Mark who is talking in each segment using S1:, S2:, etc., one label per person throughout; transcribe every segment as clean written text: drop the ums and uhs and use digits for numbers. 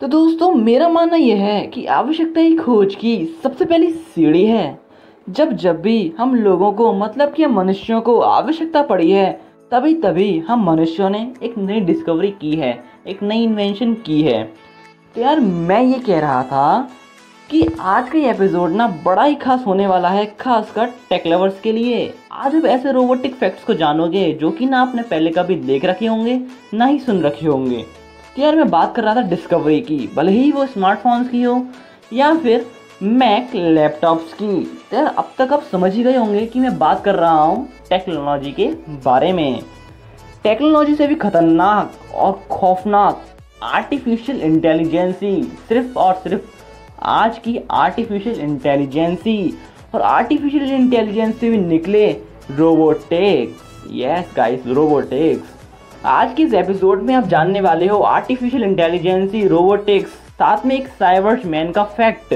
S1: तो दोस्तों मेरा मानना यह है कि आवश्यकता ही खोज की सबसे पहली सीढ़ी है। जब जब भी हम लोगों को मतलब कि हम मनुष्यों को आवश्यकता पड़ी है, तभी तभी हम मनुष्यों ने एक नई डिस्कवरी की है, एक नई इन्वेंशन की है। तो यार मैं ये कह रहा था कि आज का ये एपिसोड ना बड़ा ही खास होने वाला है, खासकर टेक लवर्स के लिए। आज आप ऐसे रोबोटिक फैक्ट्स को जानोगे जो कि ना आपने पहले कभी देख रखे होंगे ना ही सुन रखे होंगे। तो यार मैं बात कर रहा था डिस्कवरी की, भले ही वो स्मार्टफोन्स की हो या फिर मैक लैपटॉप्स की। तो यार अब तक आप समझ ही गए होंगे कि मैं बात कर रहा हूँ टेक्नोलॉजी के बारे में। टेक्नोलॉजी से भी खतरनाक और खौफनाक आर्टिफिशियल इंटेलिजेंसी, सिर्फ और सिर्फ आज की आर्टिफिशियल इंटेलिजेंसी। और आर्टिफिशियल इंटेलिजेंस से भी निकले रोबोटिक्स। Yes guys, robotics. आज के इस एपिसोड में आप जानने वाले हो आर्टिफिशियल इंटेलिजेंसी, रोबोटिक्स, साथ में एक साइबर मैन का फैक्ट,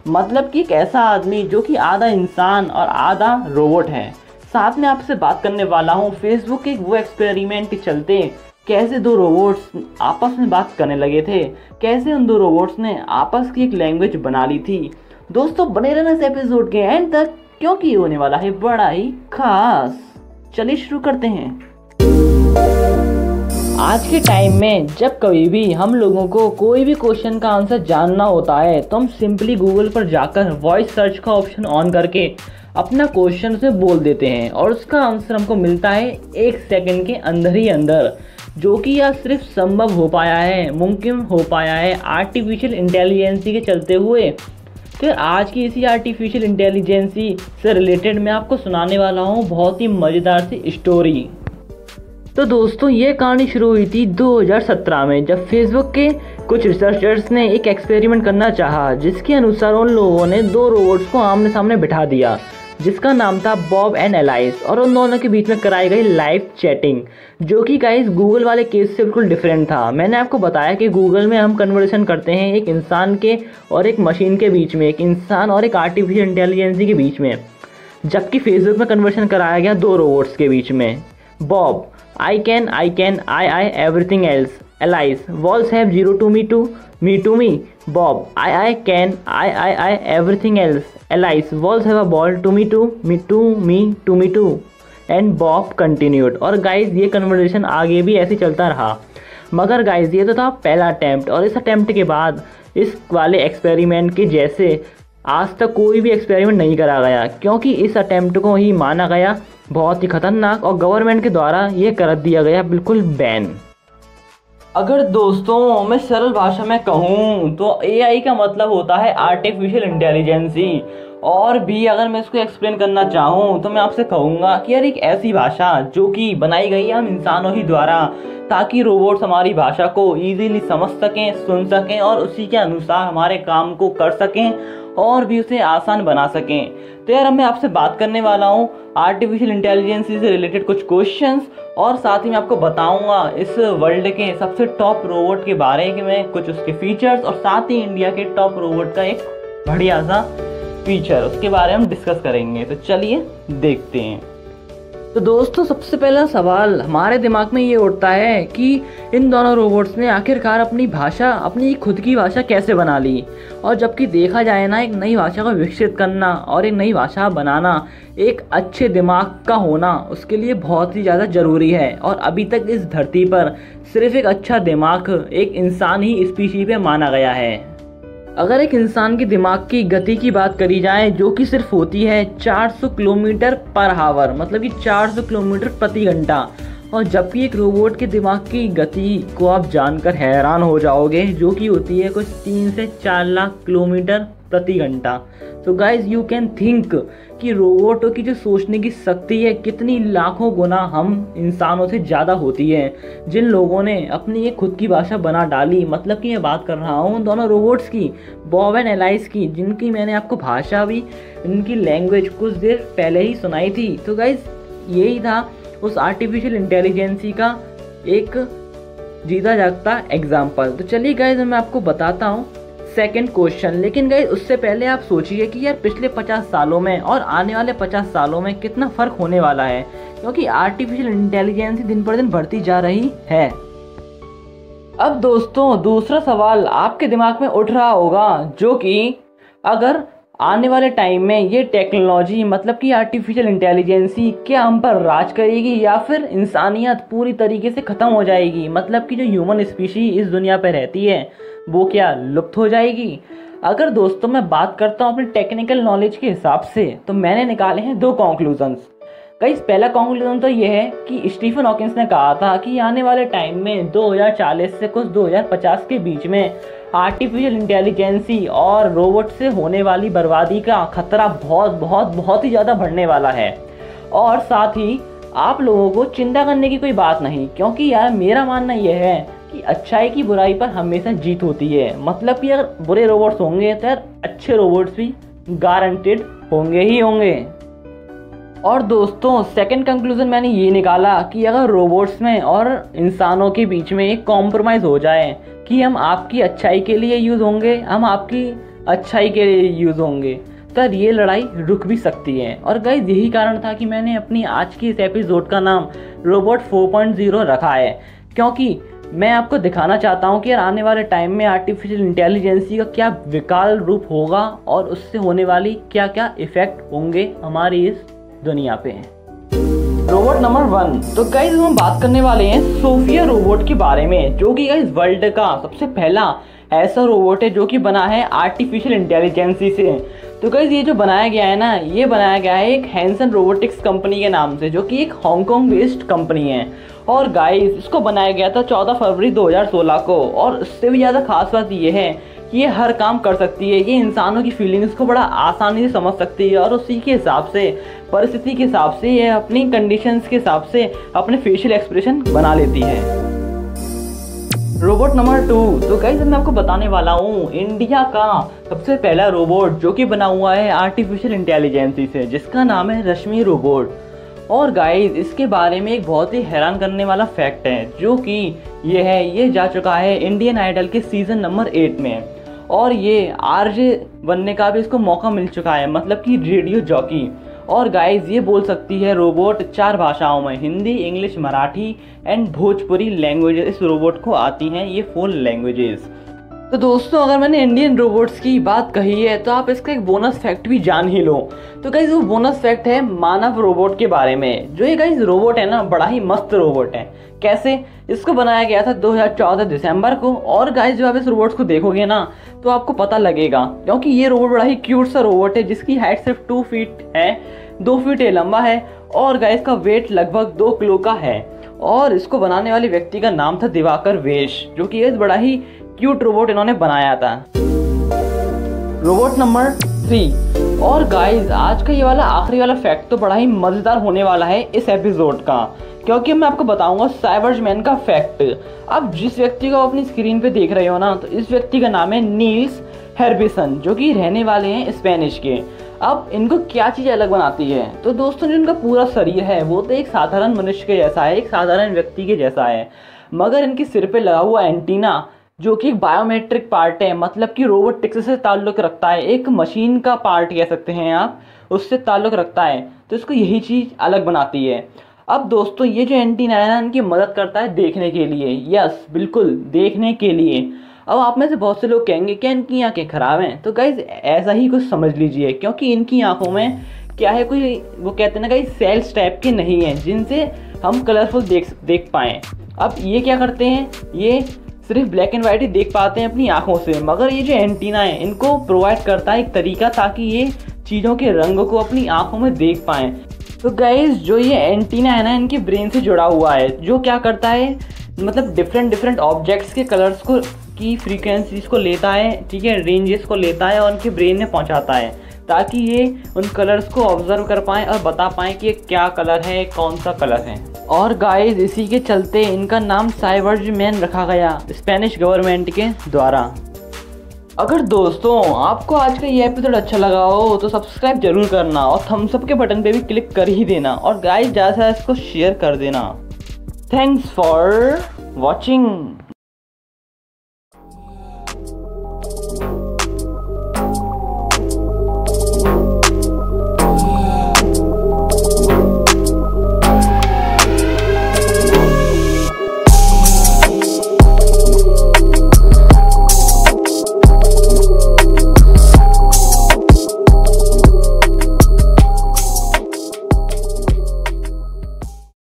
S1: मतलब कि एक ऐसा आदमी जो कि आधा इंसान और आधा रोबोट है। साथ में आपसे बात करने वाला हूँ फेसबुक के वो एक्सपेरिमेंट के चलते कैसे दो रोबोट्स आपस में बात करने लगे थे, कैसे उन दो रोबोट्स ने आपस की एक लैंग्वेज बना ली थी। दोस्तों बने रहना इस एपिसोड के एंड तक, क्योंकि होने वाला है बड़ा ही खास। चलिए शुरू करते हैं। आज के टाइम में जब कभी भी हम लोगों को कोई भी क्वेश्चन का आंसर जानना होता है तो हम सिंपली गूगल पर जाकर वॉइस सर्च का ऑप्शन ऑन करके अपना क्वेश्चन से बोल देते हैं और उसका आंसर हमको मिलता है 1 सेकंड के अंदर ही अंदर, जो कि यह सिर्फ संभव हो पाया है, मुमकिन हो पाया है आर्टिफिशियल इंटेलिजेंसी के चलते हुए। तो आज की इसी आर्टिफिशियल इंटेलिजेंसी से रिलेटेड मैं आपको सुनाने वाला हूँ बहुत ही मज़ेदार सी स्टोरी। तो दोस्तों ये कहानी शुरू हुई थी 2017 में, जब फेसबुक के कुछ रिसर्चर्स ने एक एक्सपेरिमेंट करना चाहा, जिसके अनुसार उन लोगों ने 2 रोबोट्स को आमने सामने बिठा दिया, जिसका नाम था बॉब एंड एलाइस, और उन दोनों के बीच में कराई गई लाइव चैटिंग, जो कि गाइस गूगल वाले केस से बिल्कुल डिफरेंट था। मैंने आपको बताया कि गूगल में हम कन्वर्सेशन करते हैं एक इंसान के और एक मशीन के बीच में, एक इंसान और एक आर्टिफिशियल इंटेलिजेंसी के बीच में, जबकि फेसबुक में कन्वर्सेशन कराया गया 2 रोबोट्स के बीच में। Bob, I can, I, everything else. Alice, walls have 0 to me to me. Bob, I can, I, everything else. Alice, walls have a ball to me too. And Bob continued. और guys ये conversation आगे भी ऐसे चलता रहा। मगर guys ये तो था पहला अटैम्प्ट, और इस अटैम्प्ट के बाद इस वाले एक्सपेरिमेंट के जैसे आज तक कोई भी एक्सपेरिमेंट नहीं करा गया, क्योंकि इस अटैम्प्ट को ही माना गया बहुत ही खतरनाक और गवर्नमेंट के द्वारा ये कर दिया गया बिल्कुल बैन। अगर दोस्तों मैं सरल भाषा में कहूँ तो एआई का मतलब होता है आर्टिफिशियल इंटेलिजेंसी, और भी अगर मैं इसको एक्सप्लेन करना चाहूँ तो मैं आपसे कहूँगा कि यार एक ऐसी भाषा जो कि बनाई गई है हम इंसानों ही द्वारा, ताकि रोबोट्स हमारी भाषा को ईजीली समझ सकें, सुन सकें और उसी के अनुसार हमारे काम को कर सकें और भी उसे आसान बना सकें। तो यार मैं आपसे बात करने वाला हूँ आर्टिफिशियल इंटेलिजेंसी से रिलेटेड कुछ क्वेश्चंस, और साथ ही मैं आपको बताऊंगा इस वर्ल्ड के सबसे टॉप रोबोट के बारे में, कुछ उसके फीचर्स, और साथ ही इंडिया के टॉप रोबोट का एक बढ़िया सा फीचर, उसके बारे में हम डिस्कस करेंगे। तो चलिए देखते हैं। तो दोस्तों सबसे पहला सवाल हमारे दिमाग में ये उठता है कि इन दोनों रोबोट्स ने आखिरकार अपनी भाषा, अपनी खुद की भाषा कैसे बना ली। और जबकि देखा जाए ना, एक नई भाषा को विकसित करना और एक नई भाषा बनाना एक अच्छे दिमाग का होना उसके लिए बहुत ही ज़्यादा ज़रूरी है। और अभी तक इस धरती पर सिर्फ एक अच्छा दिमाग एक इंसान ही स्पीशीज पे माना गया है। अगर एक इंसान के दिमाग की गति की बात करी जाए, जो कि सिर्फ होती है 400 किलोमीटर पर आवर, मतलब कि 400 किलोमीटर प्रति घंटा, और जबकि एक रोबोट के दिमाग की गति को आप जानकर हैरान हो जाओगे, जो कि होती है कुछ 3 से 4 लाख किलोमीटर प्रति घंटा। तो गाइज यू कैन थिंक कि रोबोटों की जो सोचने की शक्ति है कितनी लाखों गुना हम इंसानों से ज़्यादा होती है, जिन लोगों ने अपनी एक खुद की भाषा बना डाली। मतलब कि मैं बात कर रहा हूँ दोनों रोबोट्स की, बॉब एंड एलाइस की, जिनकी मैंने आपको भाषा भी, इनकी लैंग्वेज कुछ देर पहले ही सुनाई थी। तो गाइज यही था उस आर्टिफिशियल इंटेलिजेंसी का एक जीता जागता एग्जाम्पल। तो चलिए गाइज मैं आपको बताता हूँ सेकंड क्वेश्चन। लेकिन गाइस उससे पहले आप सोचिए कि यार पिछले 50 सालों में और आने वाले 50 सालों में कितना फ़र्क होने वाला है, क्योंकि आर्टिफिशियल इंटेलिजेंस दिन पर दिन बढ़ती जा रही है। अब दोस्तों दूसरा सवाल आपके दिमाग में उठ रहा होगा, जो कि अगर आने वाले टाइम में ये टेक्नोलॉजी मतलब कि आर्टिफिशियल इंटेलिजेंसी क्या हम पर राज करेगी या फिर इंसानियत पूरी तरीके से ख़त्म हो जाएगी, मतलब कि जो ह्यूमन स्पीशी इस दुनिया पर रहती है वो क्या लुप्त हो जाएगी। अगर दोस्तों मैं बात करता हूँ अपने टेक्निकल नॉलेज के हिसाब से, तो मैंने निकाले हैं 2 कॉन्क्लूजन्स। गाइस पहला कॉन्क्लूजन तो ये है कि स्टीफन हॉकिंस ने कहा था कि आने वाले टाइम में 2040 से कुछ 2050 के बीच में आर्टिफिशियल इंटेलिजेंसी और रोबोट से होने वाली बर्बादी का खतरा बहुत बहुत बहुत ही ज़्यादा बढ़ने वाला है। और साथ ही आप लोगों को चिंता करने की कोई बात नहीं, क्योंकि यार मेरा मानना यह है कि अच्छाई की बुराई पर हमेशा जीत होती है। मतलब कि अगर बुरे रोबोट्स होंगे तो यार अच्छे रोबोट्स भी गारंटेड होंगे ही होंगे। और दोस्तों सेकंड कंक्लूजन मैंने ये निकाला कि अगर रोबोट्स में और इंसानों के बीच में एक कॉम्प्रोमाइज़ हो जाए कि हम आपकी अच्छाई के लिए यूज़ होंगे, हम आपकी अच्छाई के लिए यूज़ होंगे, तो ये लड़ाई रुक भी सकती है। और गाइस यही कारण था कि मैंने अपनी आज की इस एपिसोड का नाम रोबोट 4.0 रखा है, क्योंकि मैं आपको दिखाना चाहता हूँ कि यार आने वाले टाइम में आर्टिफिशियल इंटेलिजेंसी का क्या विकराल रूप होगा और उससे होने वाली क्या क्या इफ़ेक्ट होंगे हमारी इस दुनिया पे। रोबोट नंबर 1, तो गाइस हम बात करने वाले हैं सोफिया रोबोट के बारे में, जो कि गाइस वर्ल्ड का सबसे पहला ऐसा रोबोट है जो कि बना है आर्टिफिशियल इंटेलिजेंसी से। तो गाइस ये जो बनाया गया है ना, ये बनाया गया है एक हैंसन रोबोटिक्स कंपनी के नाम से, जो कि एक हांगकांग बेस्ड कंपनी है। और गाइस इसको बनाया गया था 14 फरवरी 2016 को। और इससे भी ज़्यादा खास बात ये है कि ये हर काम कर सकती है, ये इंसानों की फीलिंग्स को बड़ा आसानी से समझ सकती है और उसी के हिसाब से, परिस्थिति के हिसाब से, ये अपनी कंडीशंस के हिसाब से अपने फेशियल एक्सप्रेशन बना लेती है। रोबोट नंबर 2, तो गाइस मैं आपको बताने वाला हूँ इंडिया का सबसे पहला रोबोट जो कि बना हुआ है आर्टिफिशियल इंटेलिजेंसी से, जिसका नाम है रश्मि रोबोट। और गाइस इसके बारे में एक बहुत ही हैरान करने वाला फैक्ट है, जो कि ये जा चुका है इंडियन आइडल के सीज़न नंबर 8 में, और ये आरजे बनने का भी इसको मौका मिल चुका है, मतलब कि रेडियो जॉकी। और गाइस ये बोल सकती है रोबोट 4 भाषाओं में, Hindi, English, Marathi and Bhojpuri languages इस रोबोट को आती हैं, ये 4 लैंग्वेजेस। तो दोस्तों अगर मैंने इंडियन रोबोट्स की बात कही है तो आप इसका एक बोनस फैक्ट भी जान ही लो। तो गाइस वो बोनस फैक्ट है मानव रोबोट के बारे में। जो ये गाइस रोबोट है ना, बड़ा ही मस्त रोबोट है। कैसे? इसको बनाया गया था 2014 दिसंबर को। और गाइस जब आप इस रोबोट को देखोगे ना तो आपको पता लगेगा, क्योंकि ये रोबोट बड़ा ही क्यूट सा रोबोट है, जिसकी हाइट सिर्फ 2 फीट है, 2 फीट ये लंबा है। और गाइस का वेट लगभग 2 किलो का है। और इसको बनाने वाले व्यक्ति का नाम था दिवाकर वेश, जो कि एक बड़ा ही क्यूट रोबोट इन्होंने बनाया था। रोबोट नंबर 3, और गाइस आज का ये वाला आखिरी वाला फैक्ट तो बड़ा ही मज़ेदार होने वाला है इस एपिसोड का, क्योंकि मैं आपको बताऊंगा साइबर्समैन का फैक्ट। अब जिस व्यक्ति को अपनी स्क्रीन पे देख रहे हो ना, तो इस व्यक्ति का नाम है नील्स हेर्बिसन, जो कि रहने वाले हैं स्पेनिश के। अब इनको क्या चीज़ अलग बनाती है? तो दोस्तों जो इनका पूरा शरीर है वो तो एक साधारण मनुष्य के जैसा है, एक साधारण व्यक्ति के जैसा है, मगर इनके सिर पे लगा हुआ एंटीना, जो कि एक बायोमेट्रिक पार्ट है, मतलब कि रोबोटिक्स से ताल्लुक़ रखता है, एक मशीन का पार्ट कह सकते हैं आप, उससे ताल्लुक़ रखता है। तो इसको यही चीज़ अलग बनाती है। अब दोस्तों ये जो एंटीना है ना, इनकी मदद करता है देखने के लिए। यस, बिल्कुल देखने के लिए। अब आप में से बहुत से लोग कहेंगे कि इनकी आंखें ख़राब हैं। तो गाइज ऐसा ही कुछ समझ लीजिए, क्योंकि इनकी आंखों में क्या है, कोई वो कहते हैं ना गाइज सेल्स टाइप के नहीं हैं जिनसे हम कलरफुल देख पाएँ। अब ये क्या करते हैं, ये सिर्फ ब्लैक एंड वाइट ही देख पाते हैं अपनी आंखों से, मगर ये जो एंटीना है इनको प्रोवाइड करता है एक तरीका, ताकि ये चीज़ों के रंगों को अपनी आंखों में देख पाएँ। तो गाइज जो ये एंटीना है ना, इनके ब्रेन से जुड़ा हुआ है, जो क्या करता है, मतलब डिफरेंट ऑब्जेक्ट्स के कलर्स को की फ्रीक्वेंसीज को लेता है, ठीक है, रेंजेस को लेता है और उनके ब्रेन में पहुंचाता है, ताकि ये उन कलर्स को ऑब्जर्व कर पाएँ और बता पाएँ कि ये क्या कलर है, कौन सा कलर है। और गाइज इसी के चलते इनका नाम साइबर्समैन रखा गया स्पेनिश गवर्नमेंट के द्वारा। अगर दोस्तों आपको आज का ये एपिसोड अच्छा लगा हो तो सब्सक्राइब जरूर करना और थम्स अप के बटन पे भी क्लिक कर ही देना, और गाइज ज़्यादा से ज़्यादा इसको शेयर कर देना। Thanks for watching.